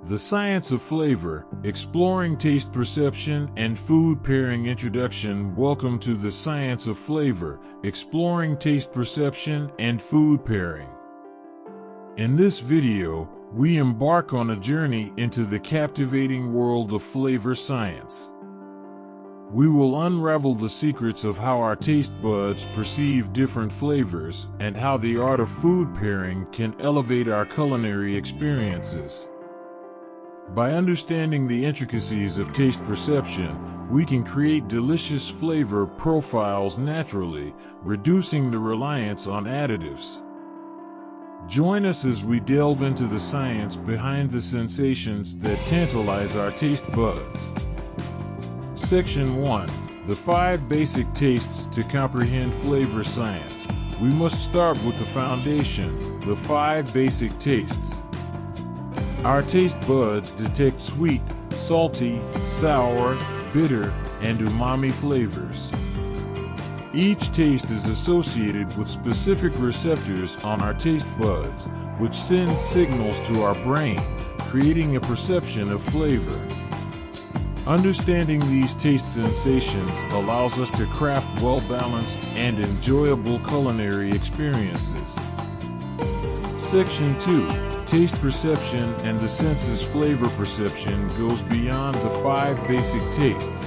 The Science of Flavor, Exploring Taste Perception and Food Pairing Introduction. Welcome to the Science of Flavor, Exploring Taste Perception and Food Pairing. In this video, we embark on a journey into the captivating world of flavor science. We will unravel the secrets of how our taste buds perceive different flavors and how the art of food pairing can elevate our culinary experiences. By understanding the intricacies of taste perception, we can create delicious flavor profiles naturally, reducing the reliance on additives. Join us as we delve into the science behind the sensations that tantalize our taste buds. Section 1. The 5 basic tastes to comprehend flavor science. We must start with the foundation, the 5 basic tastes. Our taste buds detect sweet, salty, sour, bitter, and umami flavors. Each taste is associated with specific receptors on our taste buds, which send signals to our brain, creating a perception of flavor. Understanding these taste sensations allows us to craft well-balanced and enjoyable culinary experiences. Section 2. Taste perception and the senses. Flavor perception goes beyond the 5 basic tastes.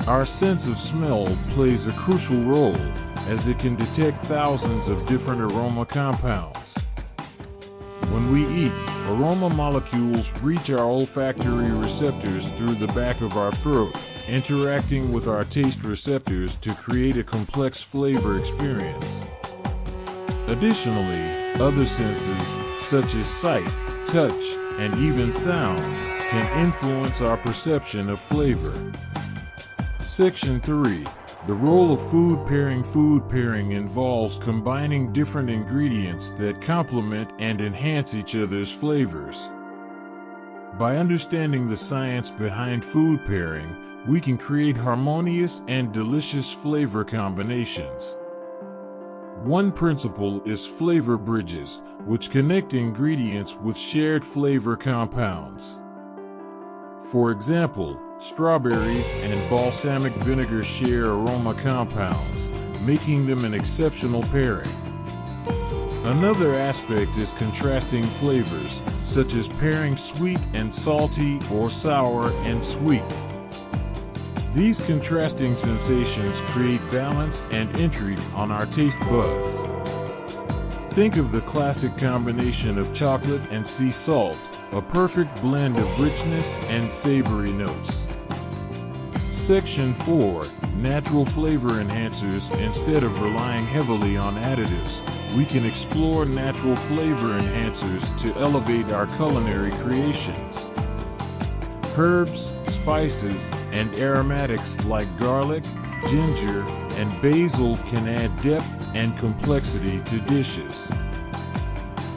Our sense of smell plays a crucial role, as it can detect thousands of different aroma compounds. When we eat, aroma molecules reach our olfactory receptors through the back of our throat, interacting with our taste receptors to create a complex flavor experience. Additionally, other senses, such as sight, touch, and even sound, can influence our perception of flavor. Section 3. The role of food pairing. Food pairing involves combining different ingredients that complement and enhance each other's flavors. By understanding the science behind food pairing, we can create harmonious and delicious flavor combinations. One principle is flavor bridges, which connect ingredients with shared flavor compounds. For example, strawberries and balsamic vinegar share aroma compounds, making them an exceptional pairing. Another aspect is contrasting flavors, such as pairing sweet and salty or sour and sweet. These contrasting sensations create balance and intrigue on our taste buds. Think of the classic combination of chocolate and sea salt, a perfect blend of richness and savory notes. Section 4. Natural flavor enhancers. Instead of relying heavily on additives, we can explore natural flavor enhancers to elevate our culinary creations. Herbs, spices, and aromatics like garlic, ginger, and basil can add depth and complexity to dishes.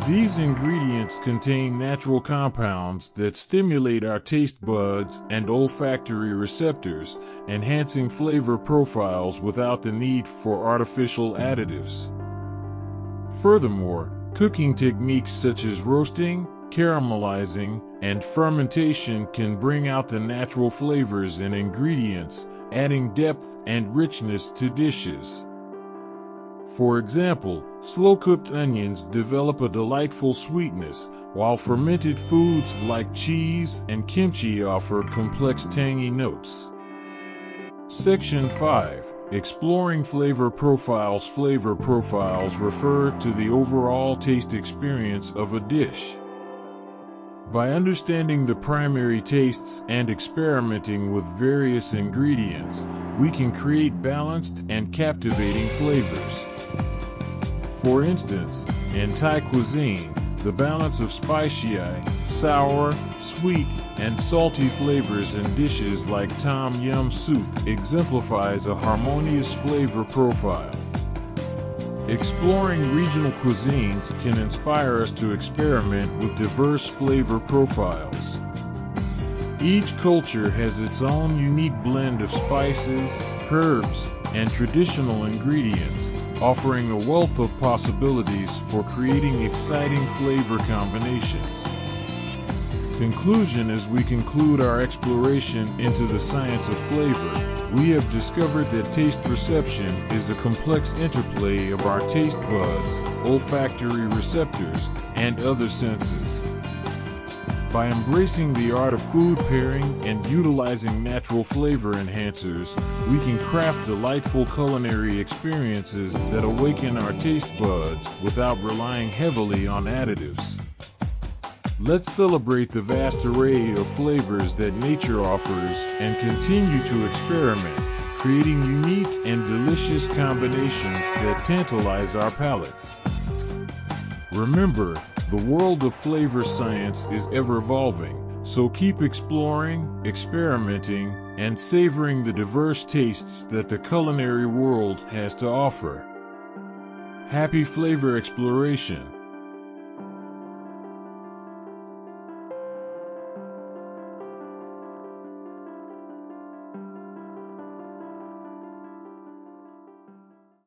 These ingredients contain natural compounds that stimulate our taste buds and olfactory receptors, enhancing flavor profiles without the need for artificial additives. Furthermore, cooking techniques such as roasting, caramelizing, and fermentation can bring out the natural flavors in ingredients, adding depth and richness to dishes. For example, slow-cooked onions develop a delightful sweetness, while fermented foods like cheese and kimchi offer complex tangy notes. Section 5. Exploring flavor profiles. Flavor profiles refer to the overall taste experience of a dish. By understanding the primary tastes and experimenting with various ingredients, we can create balanced and captivating flavors. For instance, in Thai cuisine, the balance of spicy, sour, sweet, and salty flavors in dishes like tom yum soup exemplifies a harmonious flavor profile. Exploring regional cuisines can inspire us to experiment with diverse flavor profiles. Each culture has its own unique blend of spices, herbs, and traditional ingredients, offering a wealth of possibilities for creating exciting flavor combinations. Conclusion: as we conclude our exploration into the science of flavor, we have discovered that taste perception is a complex interplay of our taste buds, olfactory receptors, and other senses. By embracing the art of food pairing and utilizing natural flavor enhancers, we can craft delightful culinary experiences that awaken our taste buds without relying heavily on additives. Let's celebrate the vast array of flavors that nature offers and continue to experiment, creating unique and delicious combinations that tantalize our palates. Remember, the world of flavor science is ever evolving, so keep exploring, experimenting, and savoring the diverse tastes that the culinary world has to offer. Happy flavor exploration!